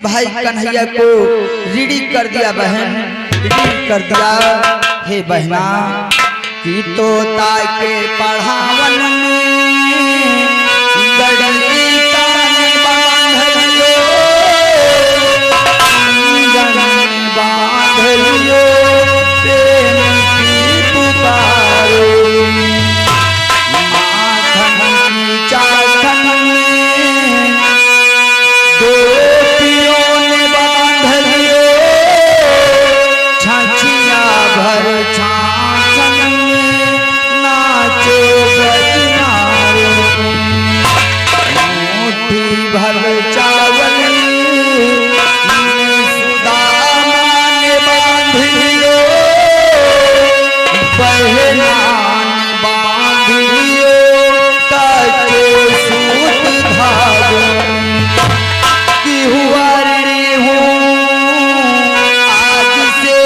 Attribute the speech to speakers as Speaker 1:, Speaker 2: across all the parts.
Speaker 1: भाई कन्हैया को रीडी कर दिया बहन, रीडी कर दिया। हे बहना कि तोता के पढ़ावन में गड़गी ताने बांधलियो, बांधलियो प्रेम की पुकारो, माखन की चाखन में दो पियों ने बांधलियो, छाछिया भर छाछन में नाचो बजनारो, मुट्ठी भर चावल सुदामा ने बांधलियो, बहना बांधलियो काचो सूत धागो, कि हुआ रे हूँ आज से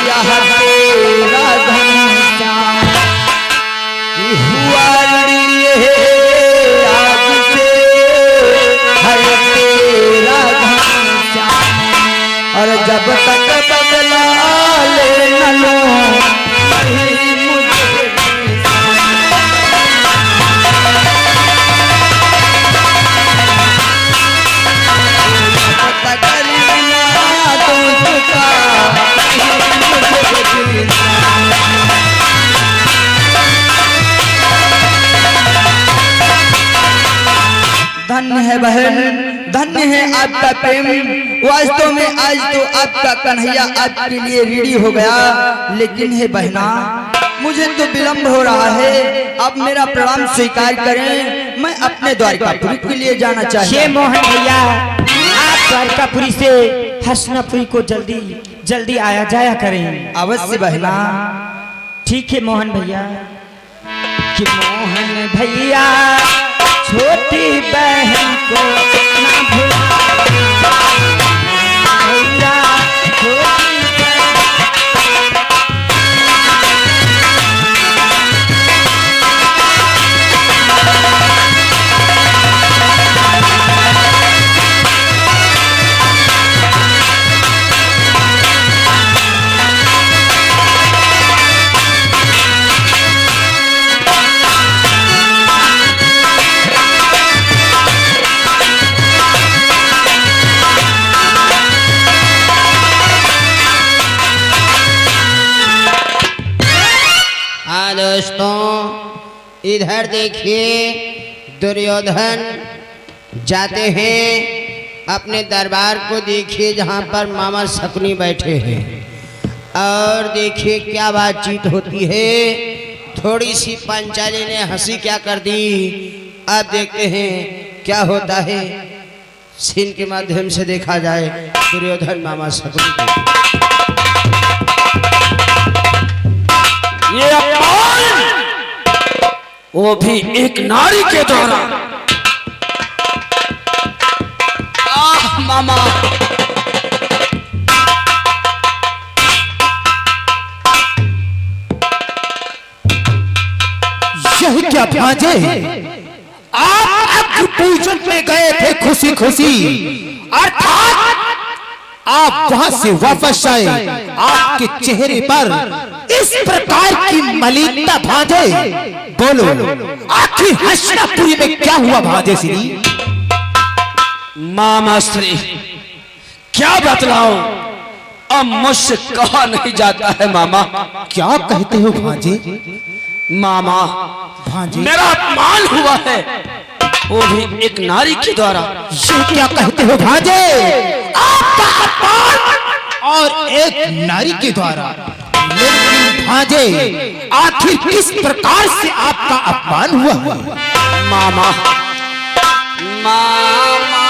Speaker 1: यह तेरा घनश्याम, कि हुआ रे आज से है तेरा घनश्याम, और जब तक बदला ले न लो नहीं मुझे धन्य है बहन, धन्य है आपका प्रेम। वास्तव में आज तो आपका कन्हैया आपके लिए रेडी हो गया, लेकिन है बहना मुझे तो विलंब हो रहा है, आप मेरा प्रणाम स्वीकार करें, मैं अपने द्वारकापुरी के लिए जाना चाहिए।
Speaker 2: मोहन भैया आप द्वारकापुरी से हसनापुरी को जल्दी जल्दी आया जाया करें।
Speaker 1: अवश्य बहना।
Speaker 2: ठीक है मोहन भैया। कि मोहन भैया छोटी बहन को ना भुलाना, भैया छोटी
Speaker 3: दोस्तों इधर देखिए, दुर्योधन जाते हैं अपने दरबार को, देखिए जहाँ पर मामा शकुनी बैठे हैं, और देखिए क्या बातचीत होती है। थोड़ी सी पंचाली ने हंसी क्या कर दी। अब देखते हैं क्या होता है, सीन के माध्यम से देखा जाए दुर्योधन मामा शकुनी को।
Speaker 4: ये अपमान वो भी एक नारी के द्वारा।
Speaker 1: आह मामा,
Speaker 5: यह क्या भांजे, आप पूजन में गए थे खुशी खुशी, अर्थात आप वहां से वापस आए, आपके चेहरे पर इस प्रकार की मलिनता भांजे। बोलो आखिर हसनापुरी में क्या हुआ भांजे श्री?
Speaker 4: मामा श्री क्या बतलाऊं, अब मुझसे कहा नहीं जाता है मामा।
Speaker 5: क्या कहते हो भांजे?
Speaker 4: मामा
Speaker 5: भांजे
Speaker 4: मेरा अपमान हुआ है, वो भी एक नारी के द्वारा।
Speaker 5: ये क्या कहते हो भांजे? आपका अपमान और एक नारी के द्वारा? लेकिन भांजे आखिर किस प्रकार से आपका अपमान हुआ?
Speaker 4: मामा मामा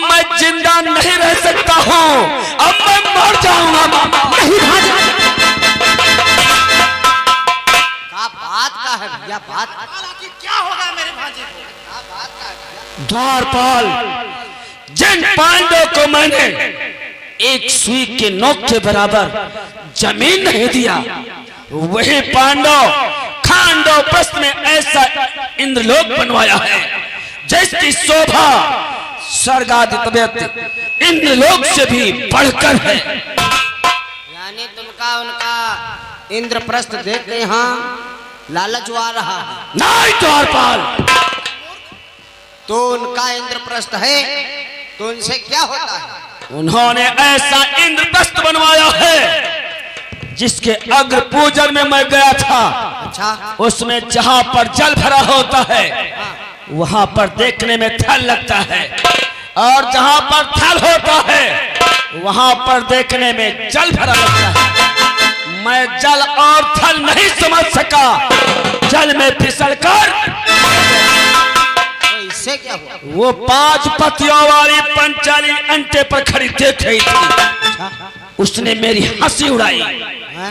Speaker 4: मैं जिंदा नहीं रह सकता हूँ, अब मैं मर जाऊंगा मामा।
Speaker 5: नहीं भांजे,
Speaker 3: क्या बात का है भैया, बात
Speaker 6: क्या होगा मेरे भांजे को?
Speaker 4: द्वारपाल, जिन पांडवों को मैंने एक सुई के नोक के बराबर जमीन नहीं दिया, वही पांडव खांडव प्रस्थ में ऐसा इंद्रलोक बनवाया है जिसकी शोभा स्वर्गाधिपति इंद्रलोक से भी बढ़कर है।
Speaker 3: यानी तुमका उनका इंद्रप्रस्थ देख के यहाँ लालच आ रहा है।
Speaker 4: नहीं द्वारपाल,
Speaker 3: तो उनका इंद्रप्रस्थ है तो उनसे क्या होता है?
Speaker 4: उन्होंने ऐसा इंद्रप्रस्थ बनवाया है जिसके अग्र पूजन में मैं गया था।
Speaker 3: अच्छा,
Speaker 4: उसमें जहां पर जल भरा होता है वहां पर देखने में थल लगता है, और जहां पर थल होता है वहां पर देखने में जल भरा लगता है। मैं जल और थल नहीं समझ सका, जल में फिसलकर
Speaker 3: तो इससे क्या हुआ?
Speaker 4: वो 5 पतियों वाली पंचाली अंटे पर खड़ी देख रही थी। उसने मेरी हंसी उड़ाई।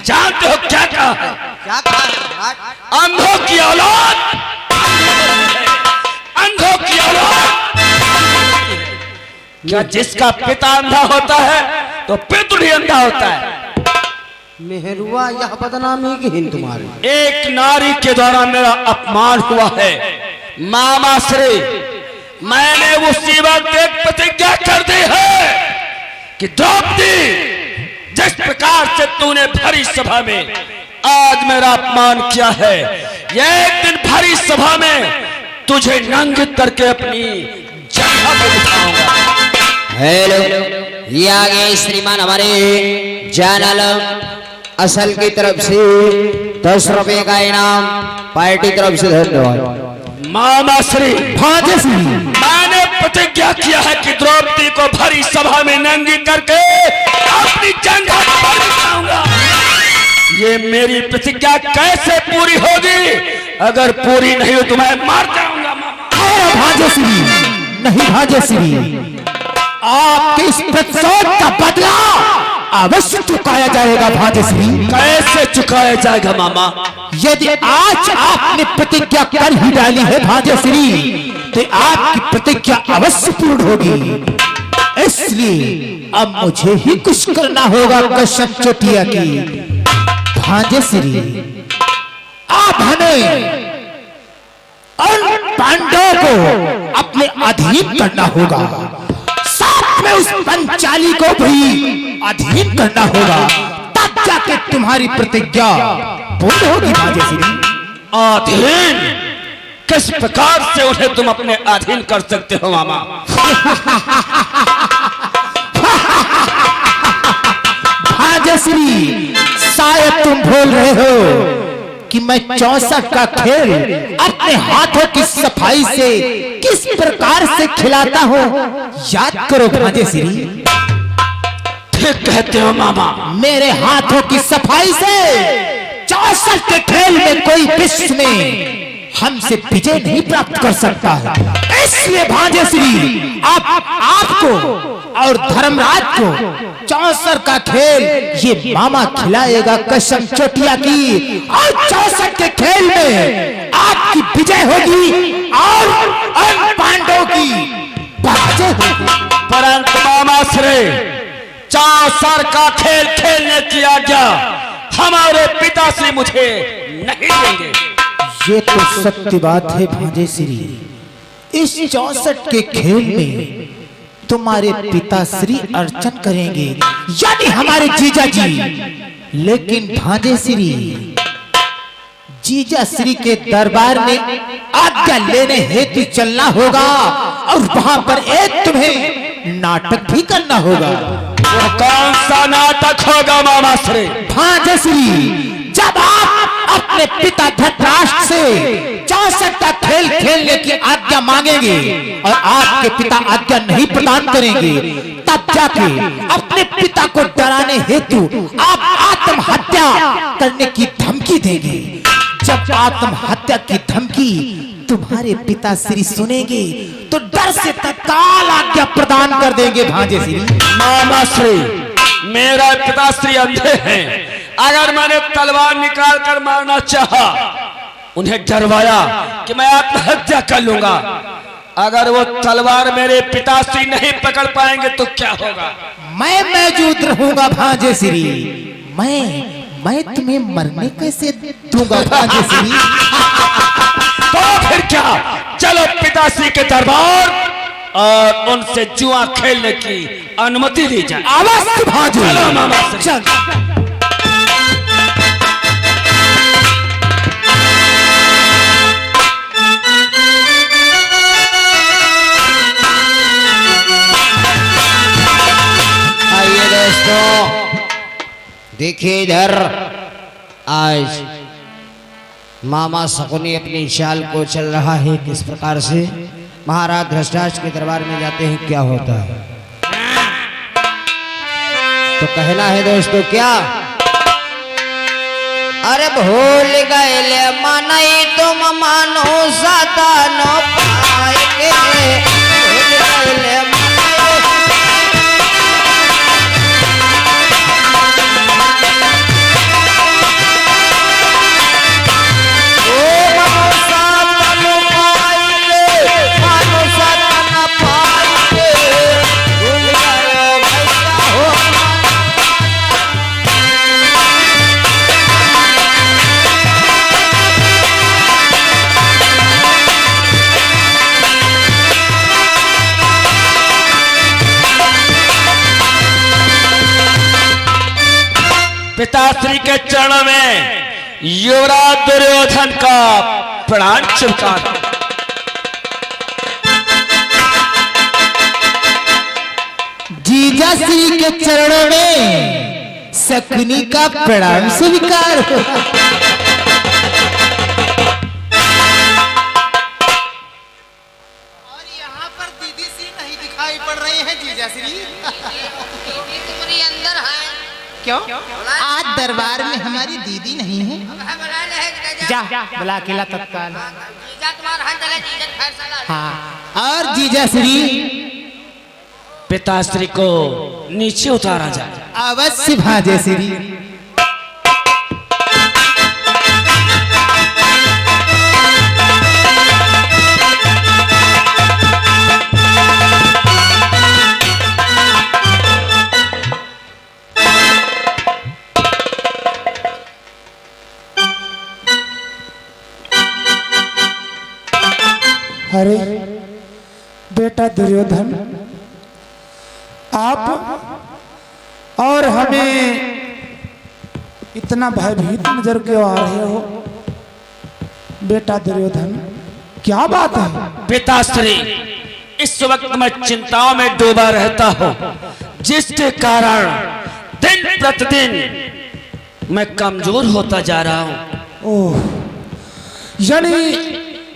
Speaker 4: जानते हो क्या कहा है?
Speaker 3: क्या कहा है महाराज?
Speaker 4: अंधों की औलाद, अंधों की औलाद। क्या जिसका पिता अंधा होता है तो पितृ भी अंधा होता है?
Speaker 3: मेहरुआ, यह बदनामी की हिंद तुम्हारी।
Speaker 4: एक नारी के द्वारा मेरा अपमान हुआ है मामा श्री। मैंने उसी वक्त एक प्रतिज्ञा कर दी है कि द्रौपदी, जिस प्रकार से तूने भरी सभा में आज मेरा अपमान किया है, यह एक दिन भरी सभा में तुझे नंग करके अपनी जगह पर बिठाऊंगा।
Speaker 3: हेलो, ये आ गए श्रीमान हमारे जानल असल की तरफ से 10 रुपए का इनाम, पार्टी तरफ से धन्यवाद।
Speaker 4: मामा श्री,
Speaker 5: भांजे श्री,
Speaker 4: मैंने प्रतिज्ञा किया है कि द्रौपदी को भरी सभा में नंगी करके अपनी जंघा पर बिठाऊंगा। ये मेरी प्रतिज्ञा कैसे पूरी होगी? अगर पूरी नहीं हो तो मैं मार जाऊंगा मामा।
Speaker 5: भांजे श्री, नहीं भांजे श्री, आपके इस प्रतिशोध का बदला अवश्य चुकाया जाएगा भांजे श्री।
Speaker 4: कैसे चुकाया जाएगा मामा?
Speaker 5: यदि आज आपने प्रतिज्ञा कर ही डाली है भांजे श्री, तो आपकी प्रतिज्ञा अवश्य पूर्ण होगी। इसलिए अब मुझे ही कुछ करना होगा कसम चोटिया की। भांजे श्री, आप हमें उन पांडवों को अपने अधीन करना होगा, साथ में उस पंचाली को भी अधीन करना होगा, तब जाके तुम्हारी प्रतिज्ञा पूर्ण होगी भांजे श्री।
Speaker 4: अधीन? किस प्रकार से उन्हें तुम अपने अधीन कर सकते हो मामा?
Speaker 5: भांजे श्री, शायद तुम भूल रहे हो कि मैं 64 का खेल अपने हाथों की सफाई से किस प्रकार से खिलाता हूँ, याद करो भांजे श्री।
Speaker 4: ठीक कहते हो मामा।
Speaker 5: मेरे हाथों की सफाई से 64 के खेल में कोई विश्व में हमसे विजय नहीं प्राप्त कर सकता है। इसलिए भांजे श्री, आपको और धर्मराज को 64 का खेल ये मामा खिलाएगा कसम चोटिया की, और 64 के खेल में आपकी विजय होगी और पांडवों की पराजय होगी।
Speaker 4: परंतु मामा श्री, 64 का खेल खेलने की आज्ञा हमारे पिताश्री मुझे नहीं देंगे।
Speaker 5: ये तो सत्य बात है भांजे श्री। इस 64 के खेल में तुम्हारे पिताश्री अर्चन करेंगे, यानी हमारे जीजा जी। लेकिन भांजे श्री, जीजा श्री के दरबार में आज्ञा लेने हेतु चलना होगा, और वहां पर एक तुम्हें नाटक भी करना होगा।
Speaker 4: वो कौन सा नाटक होगा मामा श्री?
Speaker 5: भांजे श्री, जब आप अपने पिता धृतराष्ट्र से 64 का खेल खेलने की आज्ञा मांगेंगे और आपके पिता आज्ञा नहीं प्रदान करेंगे, तब जाके अपने पिता को डराने हेतु आप आत्महत्या करने की धमकी देंगे। जब आत्महत्या की धमकी तुम्हारे पिताश्री सुनेंगे तो डर से तत्काल आज्ञा प्रदान कर देंगे भांजे श्री।
Speaker 4: मामा श्री, मेरा पिताश्री अंधे हैं। अगर मैंने तलवार निकाल कर मारना चाहा, उन्हें डरवाया कि मैं आत्महत्या कर लूंगा, अगर वो तलवार मेरे पिताश्री नहीं पकड़ पाएंगे तो क्या होगा?
Speaker 5: मैं मौजूद रहूंगा भांजे श्री। मैं तुम्हें मरने कैसे दूंगा भांजे श्री।
Speaker 4: तो फिर क्या, चलो पिताश्री के दरबार और उनसे जुआ खेलने की अनुमति दी जाए।
Speaker 5: अवश्य भांजे।
Speaker 4: चलो मामा श्री।
Speaker 5: चल।
Speaker 3: आइए दोस्तों, देखिए इधर आज मामा शकुनी अपनी चाल को चल रहा है किस प्रकार से। महाराज धृतराष्ट्र के दरबार में जाते हैं, क्या होता है तो कहना है दोस्तों क्या। अरे भूल गए मानई तुम मानो सदा न पाएंगे, भूल गए
Speaker 4: पिताश्री के चरणों में युवराज दुर्योधन का प्राण चुका।
Speaker 5: जीजाश्री के चरणों में शकुनी का प्रणाम स्वीकार हो।
Speaker 6: और यहाँ पर दीदी सी नहीं दिखाई पड़ रही है जीजाश्री।
Speaker 7: तुम्हारी अंदर है
Speaker 6: क्यों?
Speaker 5: आज दरबार में हमारी दीदी नहीं है।
Speaker 2: जा बुला केला तत्काल।
Speaker 7: जीजा तुम्हारा हाथ चले जीजा फैसला।
Speaker 5: हाँ, और जीजाश्री
Speaker 4: पिताश्री को नीचे उतारा जाए।
Speaker 5: अवश्य भांजे श्री।
Speaker 8: अरे बेटा दुर्योधन, आप और हमें इतना भयभीत नजर क्यों आ रहे हो? बेटा दुर्योधन, क्या बात है?
Speaker 4: पिताश्री, इस वक्त मैं चिंताओं में डूबा रहता हूँ, जिसके कारण दिन प्रतिदिन मैं कमजोर होता जा रहा हूँ।
Speaker 8: ओह, यानी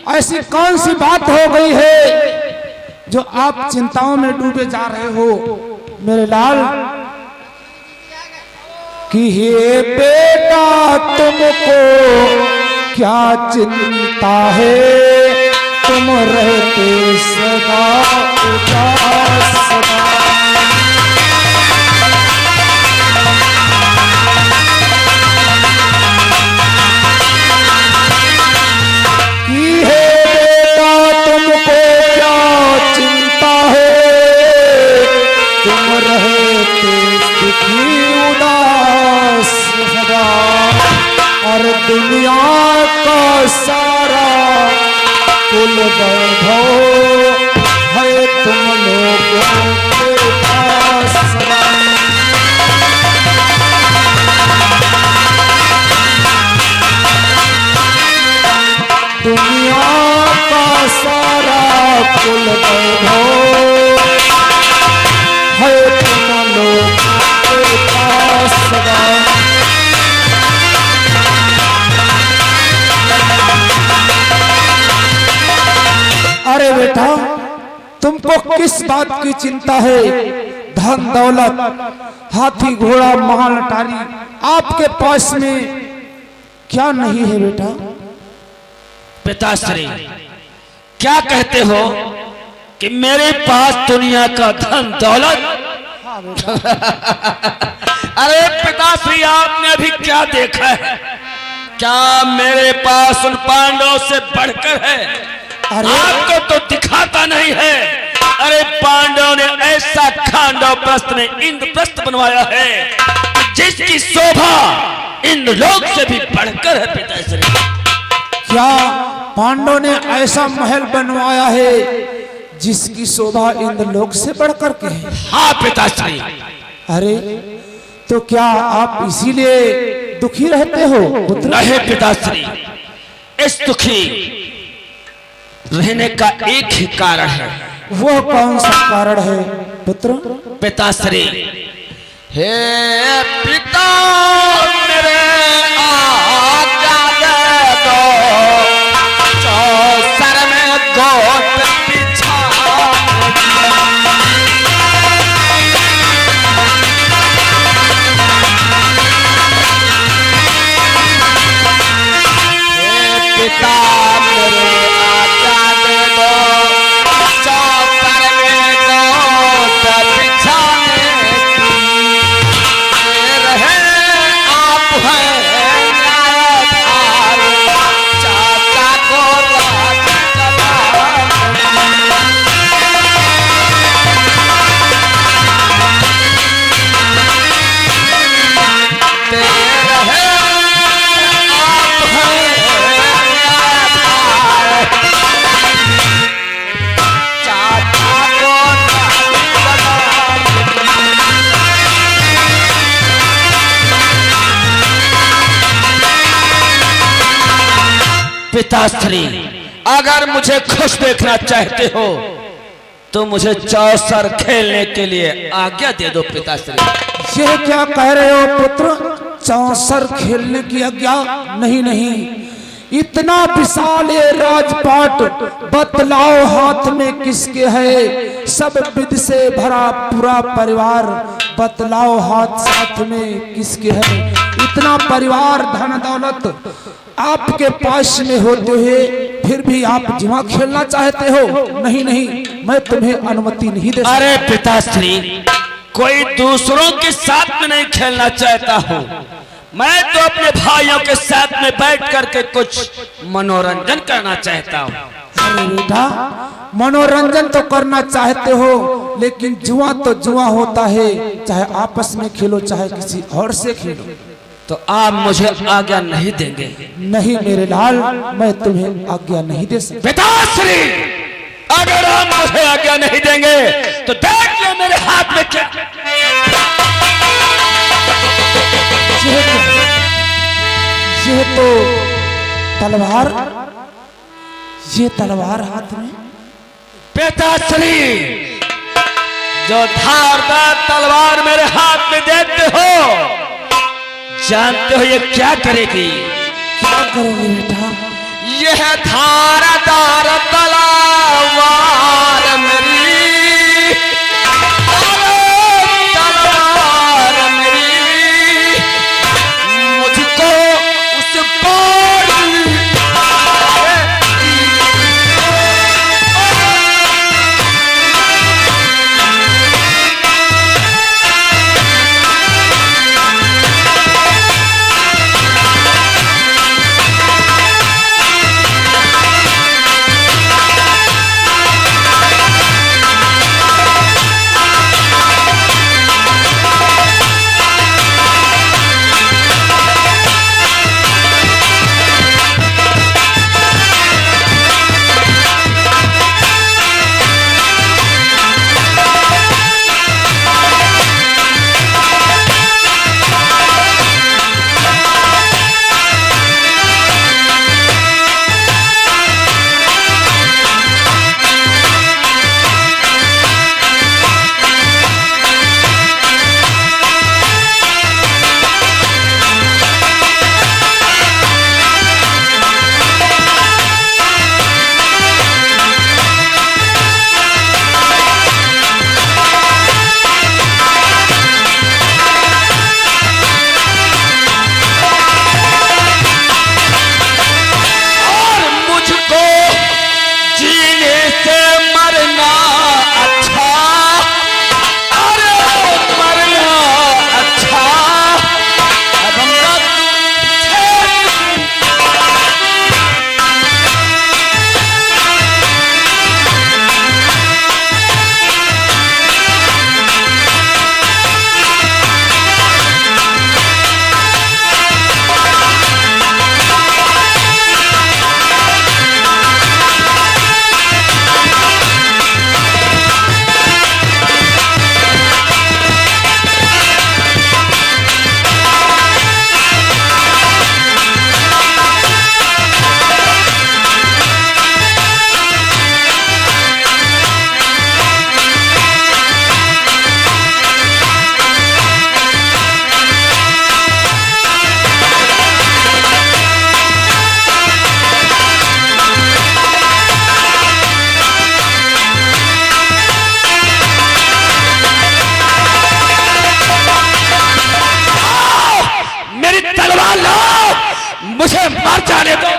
Speaker 8: ऐसी कौन सी बात हो गई है जो आप चिंताओं में डूबे जा रहे हो मेरे लाल? कि हे बेटा तुमको क्या चिंता है, तुम रहते सदा उदास सदा। और दुनिया का सारा कुल वैभव है तुम लोगों के पास। दुनिया का सारा कुल वैभव है तुम लोगों के पास सदा। अरे बेटा, तुमको किस बात की चिंता है? धन दौलत, हाथी घोड़ा महान अटारी आपके पास में क्या नहीं है बेटा?
Speaker 4: पिताश्री, क्या कहते हो कि मेरे पास दुनिया का धन दौलत? अरे पिताश्री, आपने अभी क्या देखा है? क्या मेरे पास उन पांडवों से बढ़कर है? आपको तो दिखाता नहीं है। अरे पांडवों ने ऐसा खांडव प्रस्थ में इंद्रप्रस्थ बनवाया है जिसकी शोभा इंद्रलोक से भी बढ़कर है पिताश्री।
Speaker 8: क्या पांडव ने ऐसा महल बनवाया है जिसकी शोभा इंद्रलोक से बढ़कर के है?
Speaker 4: हाँ पिताश्री।
Speaker 8: अरे तो क्या आप इसीलिए दुखी रहते हो पुत्र?
Speaker 4: नहीं पिताश्री, इस दुखी रहने का एक ही कारण है।
Speaker 8: वह कौन सा कारण है पुत्र?
Speaker 4: पिताश्री, हे पिता मेरे आज्ञा दे दो, चौसर में गोद बिछा पिता मेरे आज्ञा दे दो, चौसर में गोद बिछाने की रहे आप हैं न्यायधार, चाचा को राज चलाते रहे आप हैं न्यायधार, चाचा को पिताश्री, अगर मुझे खुश देखना चाहते हो तो मुझे चौसर खेलने के लिए आज्ञा दे दो पिताश्री।
Speaker 8: यह क्या कह रहे हो पुत्र? चौसर खेलने की आज्ञा? नहीं नहीं, इतना विशाल ये राजपाट, बतलाओ हाथ में किसके है? सब विध से भरा पूरा परिवार, बतलाओ हाथ साथ में किसके है? इतना परिवार धन दौलत आपके पास में होते हुए फिर भी आप जुआ खेलना चाहते हो? नहीं नहीं, मैं तुम्हें अनुमति नहीं दे सकता।
Speaker 4: अरे पिताश्री, कोई दूसरों के साथ में नहीं खेलना चाहता हूँ, मैं तो अपने भाइयों के साथ में बैठ करके कुछ मनोरंजन करना चाहता हूँ।
Speaker 8: अरे बेटा, मनोरंजन तो करना चाहते हो, लेकिन जुआ तो जुआ होता है, चाहे आपस में खेलो चाहे किसी और से खेलो।
Speaker 4: तो आप मुझे आज्ञा नहीं देंगे?
Speaker 8: नहीं मेरे लाल, मैं तुम्हें आज्ञा नहीं दे सकता।
Speaker 4: पिताश्री, अगर आप मुझे आज्ञा नहीं देंगे तो देख ले मेरे हाथ में क्या।
Speaker 8: ये तो तलवार, ये तलवार हाथ में।
Speaker 4: पिताश्री, जो धारदार तलवार मेरे हाथ में देते हो, जानते हो ये क्या करेगी?
Speaker 8: क्या करोगे बेटा?
Speaker 4: यह धारदार तलवार मेरी, तलवार मेरी, मुझको उस पार मुझे मर जाने दो।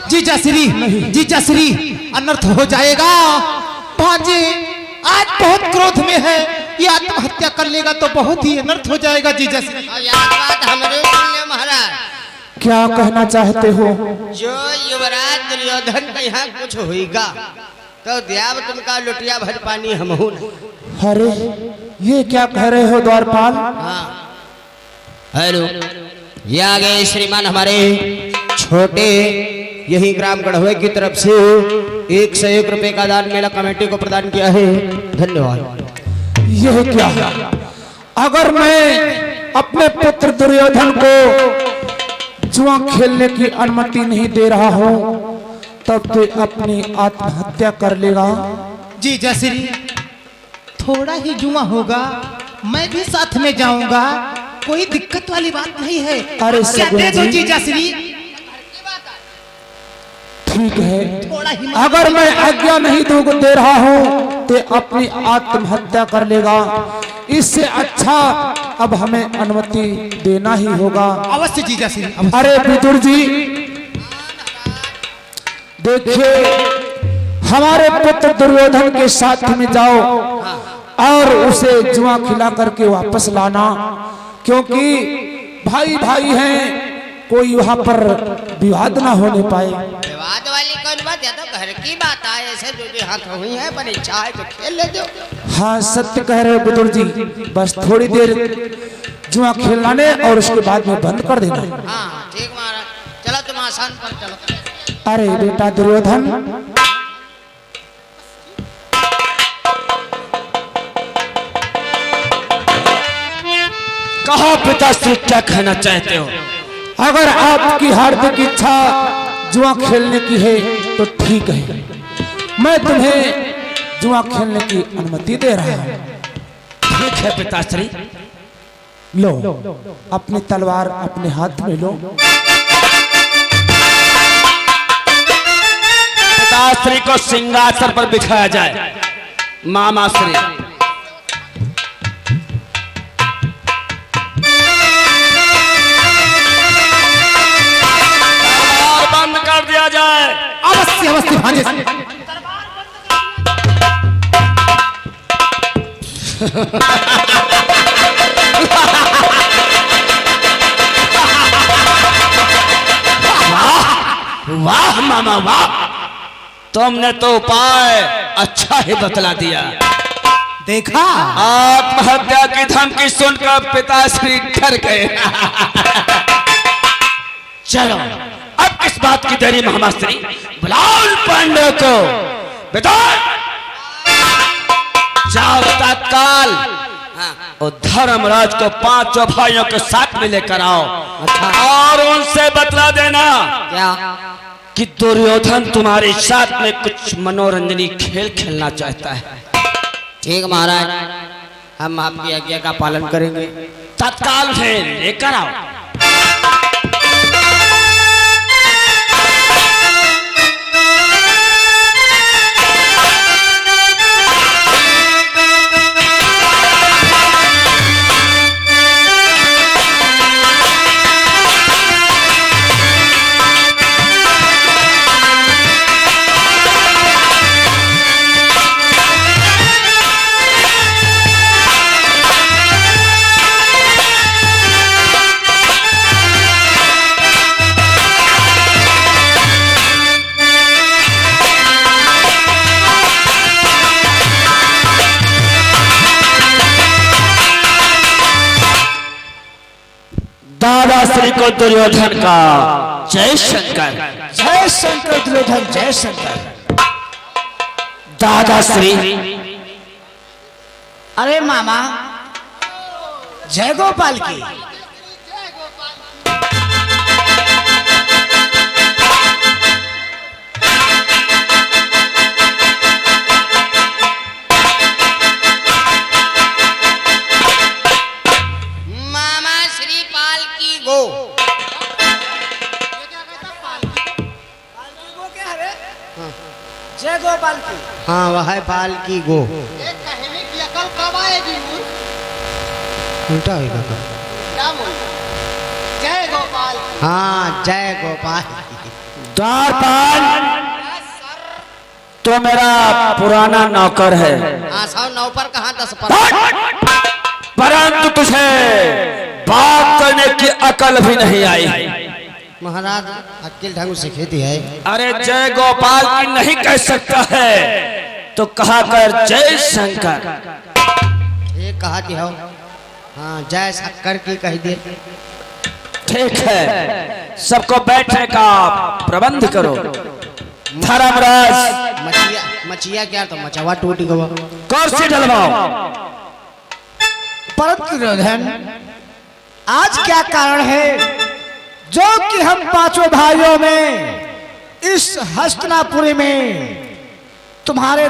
Speaker 5: जीजा श्री अनर्थ हो जाएगा। भांजे आज बहुत क्रोध में है, ये आत्महत्या कर लेगा तो बहुत ही अनर्थ हो जाएगा जीजा श्री।
Speaker 3: और याद बात हमरे सुन ले महाराज,
Speaker 8: क्या कहना चाहते हो?
Speaker 3: जो युवराज दुर्योधन का यहाँ कुछ होगा तो देव तुमका लुटिया भर पानी हमहू न।
Speaker 8: अरे ये क्या कह रहे हो द्वारपाल?
Speaker 3: हाँ हेलो, ये आ गए श्रीमान हमारे छोटे यही ग्राम गढ़वे की तरफ से 101 रुपए का दान मेला कमेटी को प्रदान किया है, धन्यवाद।
Speaker 8: यह क्या? अगर मैं अपने पुत्र दुर्योधन को जुआ खेलने की अनुमति नहीं दे रहा हूं तब तो अपनी आत्महत्या कर लेगा।
Speaker 5: जीजा श्री थोड़ा ही जुआ होगा, मैं भी साथ में जाऊंगा, कोई दिक्कत वाली बात नहीं है।
Speaker 8: अरे
Speaker 5: कहते तो जीजा श्री
Speaker 8: ठीक है,
Speaker 5: थोड़ा ही
Speaker 8: अगर मैं आज्ञा नहीं दे रहा हूं तो अपनी आत्महत्या कर लेगा। इससे अच्छा अब हमें अनुमति देना ही होगा।
Speaker 5: अवश्य जीजा श्री।
Speaker 8: अरे विदुर जी देखिए, हमारे पुत्र दुर्योधन के साथ में जाओ और उसे जुआ खिला करके वापस लाना, क्योंकि भाई भाई हैं, कोई वहां पर विवाद ना होने पाए।
Speaker 3: विवाद वाली कौन बात है, तो घर की बात है। ऐसे जो भी हाथ हुई है, पर इच्छा है तो खेल ले दो।
Speaker 8: हाँ सत्य कह रहे हो विदुर जी, बस थोड़ी देर जुआ खिलाने और उसके बाद में बंद कर देना।
Speaker 3: हाँ ठीक महाराज, चलो तुम आसान पर चलो।
Speaker 8: अरे बेटा दुर्योधन,
Speaker 4: कहा पिताश्री, क्या कहना चाहते हो?
Speaker 8: अगर आपकी हार्दिक इच्छा जुआ खेलने की है तो ठीक है, मैं तुम्हें जुआ खेलने की अनुमति दे रहा हूं।
Speaker 4: ठीक है पिताश्री।
Speaker 8: लो अपनी तलवार अपने हाथ में लो।
Speaker 4: पिताश्री को सिंहासन पर बिठाया जाए। मामाश्री बंद कर दिया जाए।
Speaker 5: अवश्य अवश्य भांजे।
Speaker 4: वाह मामा वाह, तुमने तो उपाय अच्छा ही बतला दिया।
Speaker 5: देखा,
Speaker 4: आत्महत्या की धमकी सुनकर पिताश्री डर गए। चलो अब किस बात की देरी महामाश्री, बुलाओ पांडव को। बेटा जाओ तत्काल और धर्मराज को 5 भाइयों के साथ में लेकर आओ। और उनसे बतला देना
Speaker 3: क्या
Speaker 4: कि दुर्योधन तुम्हारे साथ में कुछ मनोरंजनी खेल खेलना चाहता है।
Speaker 3: ठीक महाराज, हम आपकी आज्ञा का पालन करेंगे।
Speaker 4: तत्काल है लेकर आओ। दादाश्री को दुर्योधन का जय शंकर।
Speaker 2: जय शंकर दुर्योधन, जय शंकर।
Speaker 4: दादाश्री
Speaker 2: अरे मामा, जय गोपाल की।
Speaker 3: मामा श्री पाल की गो।
Speaker 2: जय गोपाल की।
Speaker 3: हाँ वह है पाल की गो।
Speaker 6: कहने की अकल कब आएगी?
Speaker 3: उल्टा होगा।
Speaker 6: बोल जय गोपाल।
Speaker 3: हाँ जय गोपाल।
Speaker 4: द्वारपाल तो मेरा पुराना नौकर है,
Speaker 3: आसाओ नौकर कहाँ 10 पर।
Speaker 4: परंतु तुझे बात करने की अकल भी नहीं आई।
Speaker 3: महाराज अक्ल ढंग से खेती है।
Speaker 4: अरे जय गोपाल की नहीं कह सकता है तो कहा कर जय शंकर।
Speaker 3: ये कहा कि हो। हाँ जय शंकर की कह दे।
Speaker 4: ठीक है, सबको बैठने का प्रबंध करो। धर्मराज
Speaker 3: मचिया मचिया क्या तो मचवा टूट गवा।
Speaker 4: कुर्सी डलवाओ।
Speaker 8: परंतु दुर्योधन, आज क्या कारण है जो कि हम पांचों भाइयों में इस हस्तिनापुरी में तुम्हारे